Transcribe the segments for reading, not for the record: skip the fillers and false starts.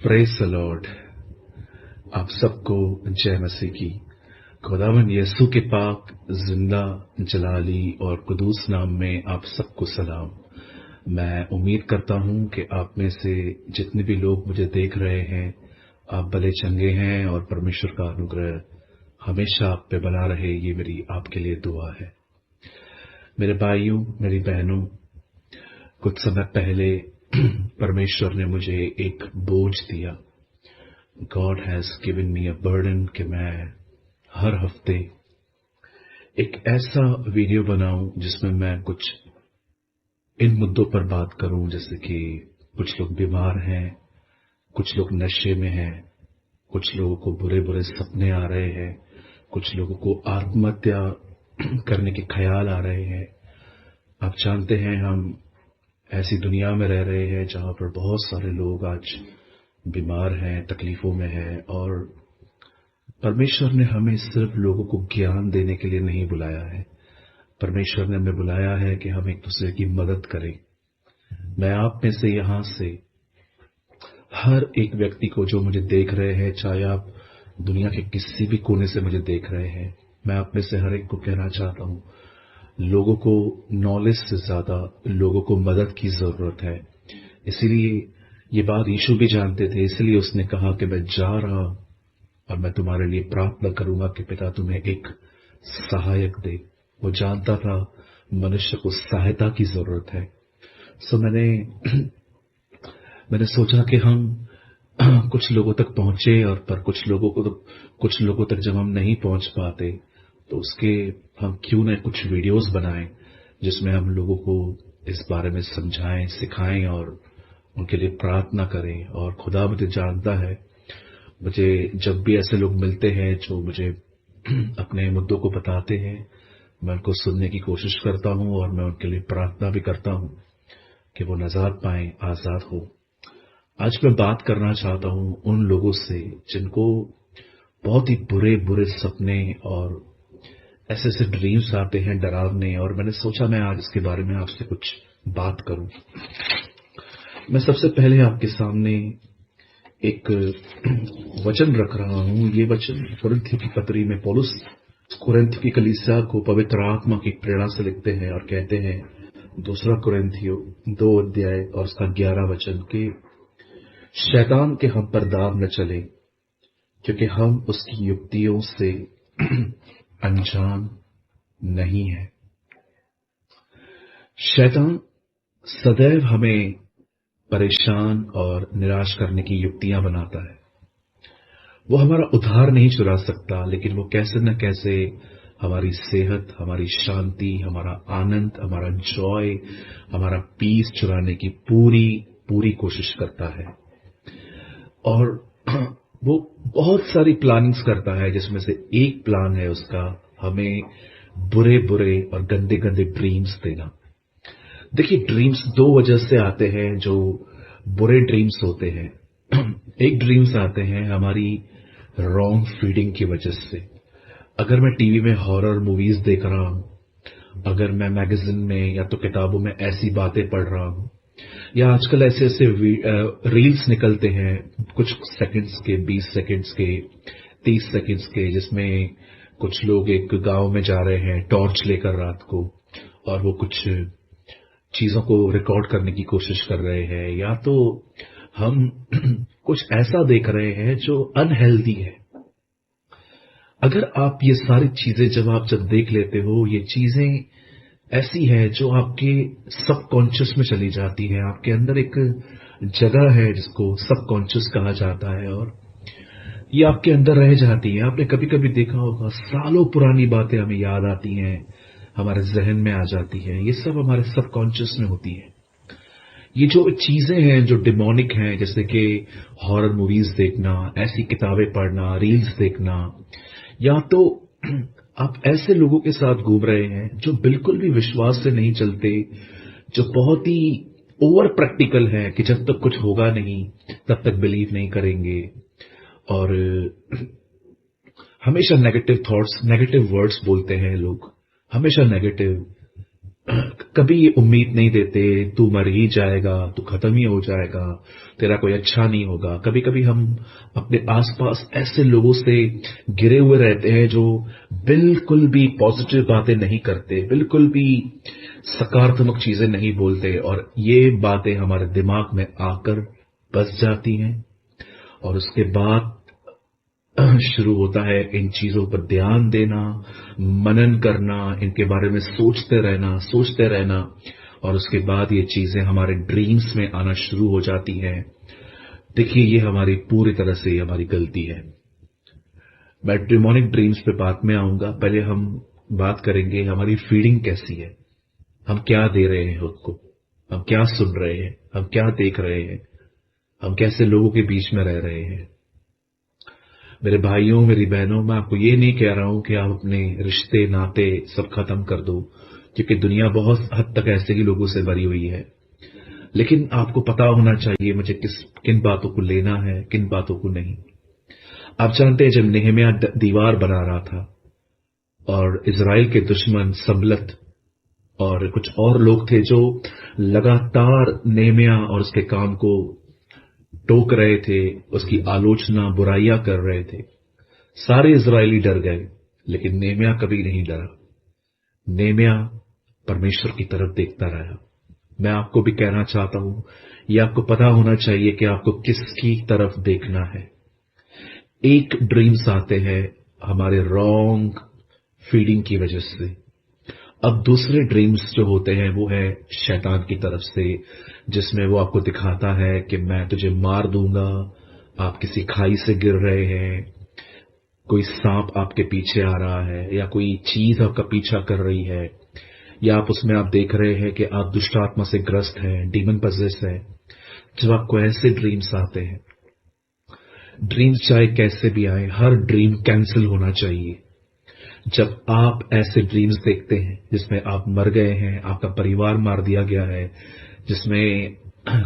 Praise the Lord. आप सबको जय मसीह की। खुदावन यीशु के पाक जिंदा जलाली और कुदूस नाम में आप सबको सलाम। मैं उम्मीद करता हूं कि आप में से जितने भी लोग मुझे देख रहे हैं आप भले चंगे हैं और परमेश्वर का अनुग्रह हमेशा आप पे बना रहे, ये मेरी आपके लिए दुआ है। मेरे भाइयों, मेरी बहनों, कुछ समय पहले परमेश्वर ने मुझे एक बोझ दिया। God has given me a burden कि मैं हर हफ्ते एक ऐसा वीडियो बनाऊं जिसमें मैं कुछ इन मुद्दों पर बात करूं, जैसे कि कुछ लोग बीमार हैं, कुछ लोग नशे में हैं, कुछ लोगों को बुरे बुरे सपने आ रहे हैं, कुछ लोगों को आत्महत्या करने के ख्याल आ रहे हैं। आप जानते हैं हम ऐसी दुनिया में रह रहे हैं जहां पर बहुत सारे लोग आज बीमार हैं, तकलीफों में हैं, और परमेश्वर ने हमें सिर्फ लोगों को ज्ञान देने के लिए नहीं बुलाया है। परमेश्वर ने हमें बुलाया है कि हम एक दूसरे की मदद करें। मैं आप में से यहां से हर एक व्यक्ति को जो मुझे देख रहे हैं, चाहे आप दुनिया के किसी भी कोने से मुझे देख रहे हैं, मैं आप में से हर एक को कहना चाहता हूं, लोगों को नॉलेज से ज्यादा लोगों को मदद की जरूरत है। इसीलिए ये बात यीशु भी जानते थे, इसलिए उसने कहा कि मैं जा रहा और मैं तुम्हारे लिए प्रार्थना करूंगा कि पिता तुम्हें एक सहायक दे। वो जानता था मनुष्य को सहायता की जरूरत है। सो मैंने सोचा कि हम कुछ लोगों तक पहुंचे, और पर कुछ लोगों तक जब हम नहीं पहुंच पाते तो उसके हम क्यों न कुछ वीडियोस बनाएं जिसमें हम लोगों को इस बारे में समझाएं, सिखाएं और उनके लिए प्रार्थना करें। और खुदा मुझे जानता है, मुझे जब भी ऐसे लोग मिलते हैं जो मुझे अपने मुद्दों को बताते हैं, मैं उनको सुनने की कोशिश करता हूं और मैं उनके लिए प्रार्थना भी करता हूं कि वो निजात पाएं, आजाद हो। आज मैं बात करना चाहता हूं उन लोगों से जिनको बहुत ही बुरे बुरे सपने और ऐसे ऐसे ड्रीम्स आते हैं डरावने, और मैंने सोचा मैं आज इसके बारे में आपसे कुछ बात करूं। मैं सबसे पहले आपके सामने एक वचन रख रहा हूं। ये वचन कुरिन्थियों की पत्री में पौलुस कुरिन्थ की कलीसिया को पवित्र आत्मा की प्रेरणा से लिखते हैं और कहते हैं, दूसरा कुरिन्थियों 2 अध्याय और उसका 11 वचन के, शैतान के हम पर दाव न चले क्योंकि हम उसकी युक्तियों से अनजान नहीं है। शैतान सदैव हमें परेशान और निराश करने की युक्तियां बनाता है। वो हमारा उद्धार नहीं चुरा सकता, लेकिन वो कैसे न कैसे हमारी सेहत, हमारी शांति, हमारा आनंद, हमारा जॉय, हमारा पीस चुराने की पूरी पूरी कोशिश करता है। और वो बहुत सारी प्लानिंग्स करता है, जिसमें से एक प्लान है उसका हमें बुरे बुरे और गंदे गंदे ड्रीम्स देना। देखिए, ड्रीम्स 2 वजह से आते हैं जो बुरे ड्रीम्स होते हैं। एक ड्रीम्स आते हैं हमारी रॉन्ग फीडिंग की वजह से। अगर मैं टीवी में हॉरर मूवीज देख रहा हूं, अगर मैं मैगजीन में या तो किताबों में ऐसी बातें पढ़ रहा हूं, या आजकल ऐसे ऐसे रील्स निकलते हैं कुछ सेकंड्स के, 20 सेकंड्स के, 30 सेकंड्स के, जिसमें कुछ लोग एक गांव में जा रहे हैं टॉर्च लेकर रात को, और वो कुछ चीजों को रिकॉर्ड करने की कोशिश कर रहे हैं, या तो हम कुछ ऐसा देख रहे हैं जो अनहेल्दी है। अगर आप ये सारी चीजें जब देख लेते हो, ये चीजें ऐसी है जो आपके सबकॉन्शियस में चली जाती है। आपके अंदर एक जगह है जिसको सबकॉन्शियस कहा जाता है, और ये आपके अंदर रह जाती है। आपने कभी कभी देखा होगा, सालों पुरानी बातें हमें याद आती हैं, हमारे जहन में आ जाती है। ये सब हमारे सबकॉन्शियस में होती है। ये जो चीजें हैं जो डिमोनिक हैं, जैसे कि हॉरर मूवीज देखना, ऐसी किताबें पढ़ना, रील्स देखना, या तो आप ऐसे लोगों के साथ घूम रहे हैं जो बिल्कुल भी विश्वास से नहीं चलते, जो बहुत ही ओवर प्रैक्टिकल है कि जब तक कुछ होगा नहीं तब तक बिलीव नहीं करेंगे, और हमेशा नेगेटिव थॉट्स, नेगेटिव वर्ड्स बोलते हैं लोग, हमेशा नेगेटिव। कभी ये उम्मीद नहीं देते तू मर ही जाएगा, तू खत्म ही हो जाएगा, तेरा कोई अच्छा नहीं होगा। कभी कभी हम अपने आसपास ऐसे लोगों से घिरे हुए रहते हैं जो बिल्कुल भी पॉजिटिव बातें नहीं करते, बिल्कुल भी सकारात्मक चीजें नहीं बोलते, और ये बातें हमारे दिमाग में आकर बस जाती हैं। और उसके बाद शुरू होता है इन चीजों पर ध्यान देना, मनन करना, इनके बारे में सोचते रहना, और उसके बाद ये चीजें हमारे ड्रीम्स में आना शुरू हो जाती हैं। देखिए, ये हमारी पूरी तरह से हमारी गलती है। मैं डिमोनिक ड्रीम्स पे बाद में आऊंगा, पहले हम बात करेंगे हमारी फीडिंग कैसी है, हम क्या दे रहे हैं खुद को, हम क्या सुन रहे हैं, हम क्या देख रहे हैं, हम कैसे लोगों के बीच में रह रहे हैं। मेरे भाइयों, मेरी बहनों, मैं आपको ये नहीं कह रहा हूं कि आप अपने रिश्ते नाते सब खत्म कर दो, क्योंकि दुनिया बहुत हद तक ऐसे ही लोगों से भरी हुई है। लेकिन आपको पता होना चाहिए मुझे किन बातों को लेना है, किन बातों को नहीं। आप जानते हैं, जब नेहमिया दीवार बना रहा था और इजराइल के दुश्मन संबलत और कुछ और लोग थे जो लगातार नेहमिया और उसके काम को टोक रहे थे, उसकी आलोचना, बुराइयां कर रहे थे, सारे इजरायली डर गए, लेकिन नेहमिया कभी नहीं डरा। नेहमिया परमेश्वर की तरफ देखता रहा। मैं आपको भी कहना चाहता हूं, यह आपको पता होना चाहिए कि आपको किसकी तरफ देखना है। एक ड्रीम्स आते हैं हमारे रॉन्ग फीडिंग की वजह से, अब दूसरे ड्रीम्स जो होते हैं वो है शैतान की तरफ से, जिसमें वो आपको दिखाता है कि मैं तुझे मार दूंगा, आप किसी खाई से गिर रहे हैं, कोई सांप आपके पीछे आ रहा है, या कोई चीज आपका पीछा कर रही है, या आप उसमें आप देख रहे हैं कि आप दुष्ट आत्मा से ग्रस्त हैं, डीमन पजेस है। जब आपको ऐसे ड्रीम्स आते हैं, ड्रीम्स चाहे कैसे भी आए, हर ड्रीम कैंसिल होना चाहिए। जब आप ऐसे ड्रीम्स देखते हैं जिसमें आप मर गए हैं, आपका परिवार मार दिया गया है, जिसमें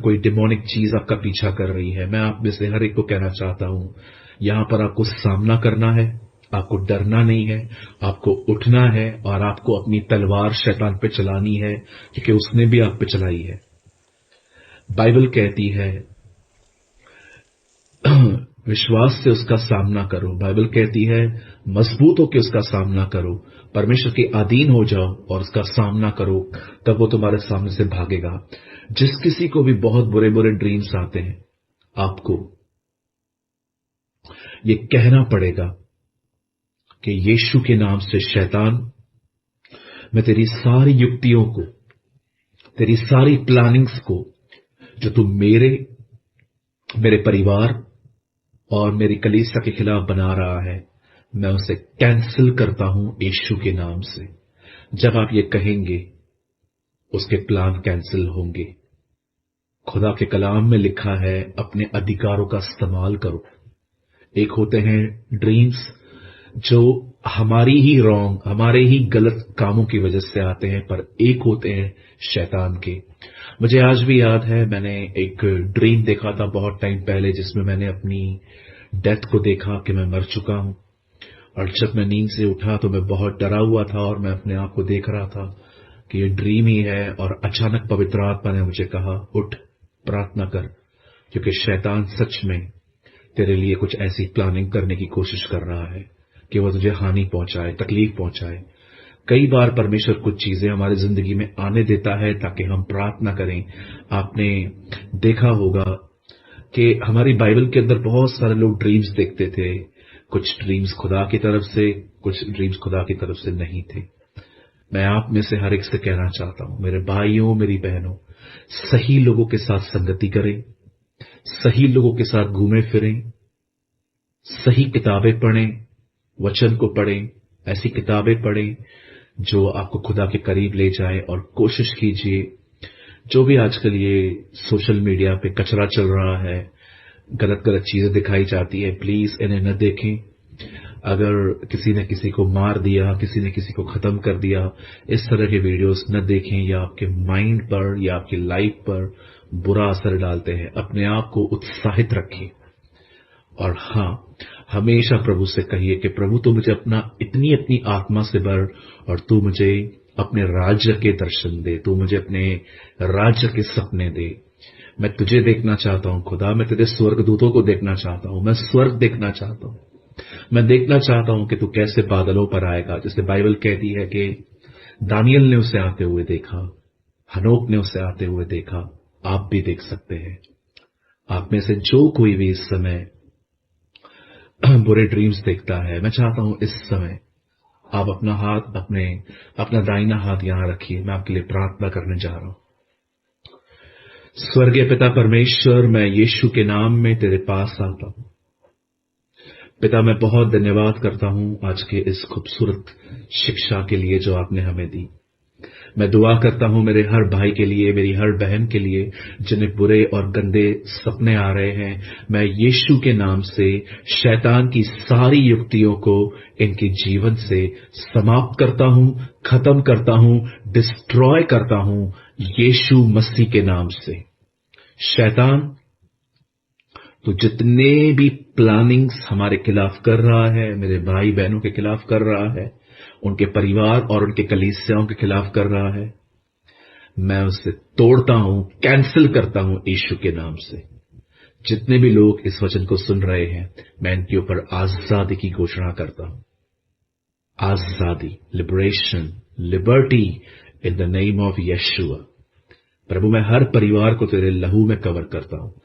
कोई डिमोनिक चीज आपका पीछा कर रही है, मैं आप में से हर एक को कहना चाहता हूं, यहां पर आपको सामना करना है, आपको डरना नहीं है, आपको उठना है और आपको अपनी तलवार शैतान पे चलानी है, क्योंकि उसने भी आप पे चलाई है। बाइबल कहती है विश्वास से उसका सामना करो, बाइबल कहती है मजबूत होकर उसका सामना करो, परमेश्वर के अधीन हो जाओ और उसका सामना करो, तब वो तुम्हारे सामने से भागेगा। जिस किसी को भी बहुत बुरे बुरे ड्रीम्स आते हैं, आपको ये कहना पड़ेगा कि यीशु के नाम से शैतान, मैं तेरी सारी युक्तियों को, तेरी सारी प्लानिंग्स को, जो तू मेरे परिवार और मेरी कलीसिया के खिलाफ बना रहा है, मैं उसे कैंसिल करता हूं यीशु के नाम से। जब आप ये कहेंगे, उसके प्लान कैंसिल होंगे। खुदा के कलाम में लिखा है, अपने अधिकारों का इस्तेमाल करो। एक होते हैं ड्रीम्स जो हमारे ही गलत कामों की वजह से आते हैं, पर एक होते हैं शैतान के। मुझे आज भी याद है, मैंने एक ड्रीम देखा था बहुत टाइम पहले, जिसमें मैंने अपनी डेथ को देखा कि मैं मर चुका हूं। और जब मैं नींद से उठा तो मैं बहुत डरा हुआ था और मैं अपने आप को देख रहा था कि ये ड्रीम ही है। और अचानक पवित्र आत्मा ने मुझे कहा, उठ, प्रार्थना कर, क्योंकि शैतान सच में तेरे लिए कुछ ऐसी प्लानिंग करने की कोशिश कर रहा है कि वो तुझे हानि पहुंचाए, तकलीफ पहुंचाए। कई बार परमेश्वर कुछ चीजें हमारी जिंदगी में आने देता है ताकि हम प्रार्थना करें। आपने देखा होगा कि हमारी बाइबल के अंदर बहुत सारे लोग ड्रीम्स देखते थे, कुछ ड्रीम्स खुदा की तरफ से, कुछ ड्रीम्स खुदा की तरफ से नहीं थे। मैं आप में से हर एक से कहना चाहता हूं, मेरे भाइयों, मेरी बहनों, सही लोगों के साथ संगति करें, सही लोगों के साथ घूमे फिरें, सही किताबें पढ़ें, वचन को पढ़ें, ऐसी किताबें पढ़ें जो आपको खुदा के करीब ले जाए। और कोशिश कीजिए, जो भी आजकल ये सोशल मीडिया पे कचरा चल रहा है, गलत गलत चीजें दिखाई जाती है, प्लीज इन्हें न देखें। अगर किसी ने किसी को मार दिया, किसी ने किसी को खत्म कर दिया, इस तरह के वीडियोस न देखें, या आपके माइंड पर या आपकी लाइफ पर बुरा असर डालते हैं। अपने आप को उत्साहित रखिए और हां, हमेशा प्रभु से कहिए कि प्रभु तू मुझे अपनी आत्मा से भर और तू मुझे अपने राज्य के दर्शन दे, तू मुझे अपने राज्य के सपने दे। मैं तुझे देखना चाहता हूं खुदा, मैं तेरे स्वर्गदूतों को देखना चाहता हूं, मैं स्वर्ग देखना चाहता हूं। मैं देखना चाहता हूं कि तू कैसे बादलों पर आएगा, जैसे बाइबल कहती है कि दानियल ने उसे आते हुए देखा, हनोक ने उसे आते हुए देखा। आप भी देख सकते हैं। आप में से जो कोई भी इस समय बुरे ड्रीम्स देखता है, मैं चाहता हूं इस समय आप अपना हाथ अपना दाहिना हाथ यहां रखिए। मैं आपके लिए प्रार्थना करने जा रहा हूं। स्वर्गीय पिता परमेश्वर, मैं यीशु के नाम में तेरे पास आता हूं। पिता, मैं बहुत धन्यवाद करता हूं आज के इस खूबसूरत शिक्षा के लिए जो आपने हमें दी। मैं दुआ करता हूं मेरे हर भाई के लिए, मेरी हर बहन के लिए जिन्हें बुरे और गंदे सपने आ रहे हैं। मैं यीशु के नाम से शैतान की सारी युक्तियों को इनके जीवन से समाप्त करता हूं, खत्म करता हूं, डिस्ट्रॉय करता हूं यीशु मसीह के नाम से। शैतान, तो जितने भी प्लानिंग्स हमारे खिलाफ कर रहा है, मेरे भाई बहनों के खिलाफ कर रहा है, उनके परिवार और उनके कलीसियाओं के खिलाफ कर रहा है, मैं उसे तोड़ता हूं, कैंसिल करता हूं यीशु के नाम से। जितने भी लोग इस वचन को सुन रहे हैं, मैं इनके ऊपर आजादी की घोषणा करता हूं। आजादी, liberation, liberty in the name of Yeshua. प्रभु, मैं हर परिवार को तेरे लहू में कवर करता हूं।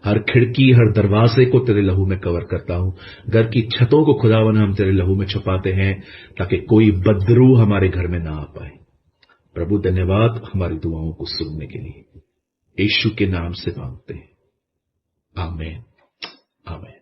हर खिड़की, हर दरवाजे को तेरे लहू में कवर करता हूं। घर की छतों को खुदावन हम तेरे लहू में छुपाते हैं, ताकि कोई बदरू हमारे घर में ना आ पाए। प्रभु, धन्यवाद हमारी दुआओं को सुनने के लिए। यीशु के नाम से मांगते हैं, आमीन, आमीन।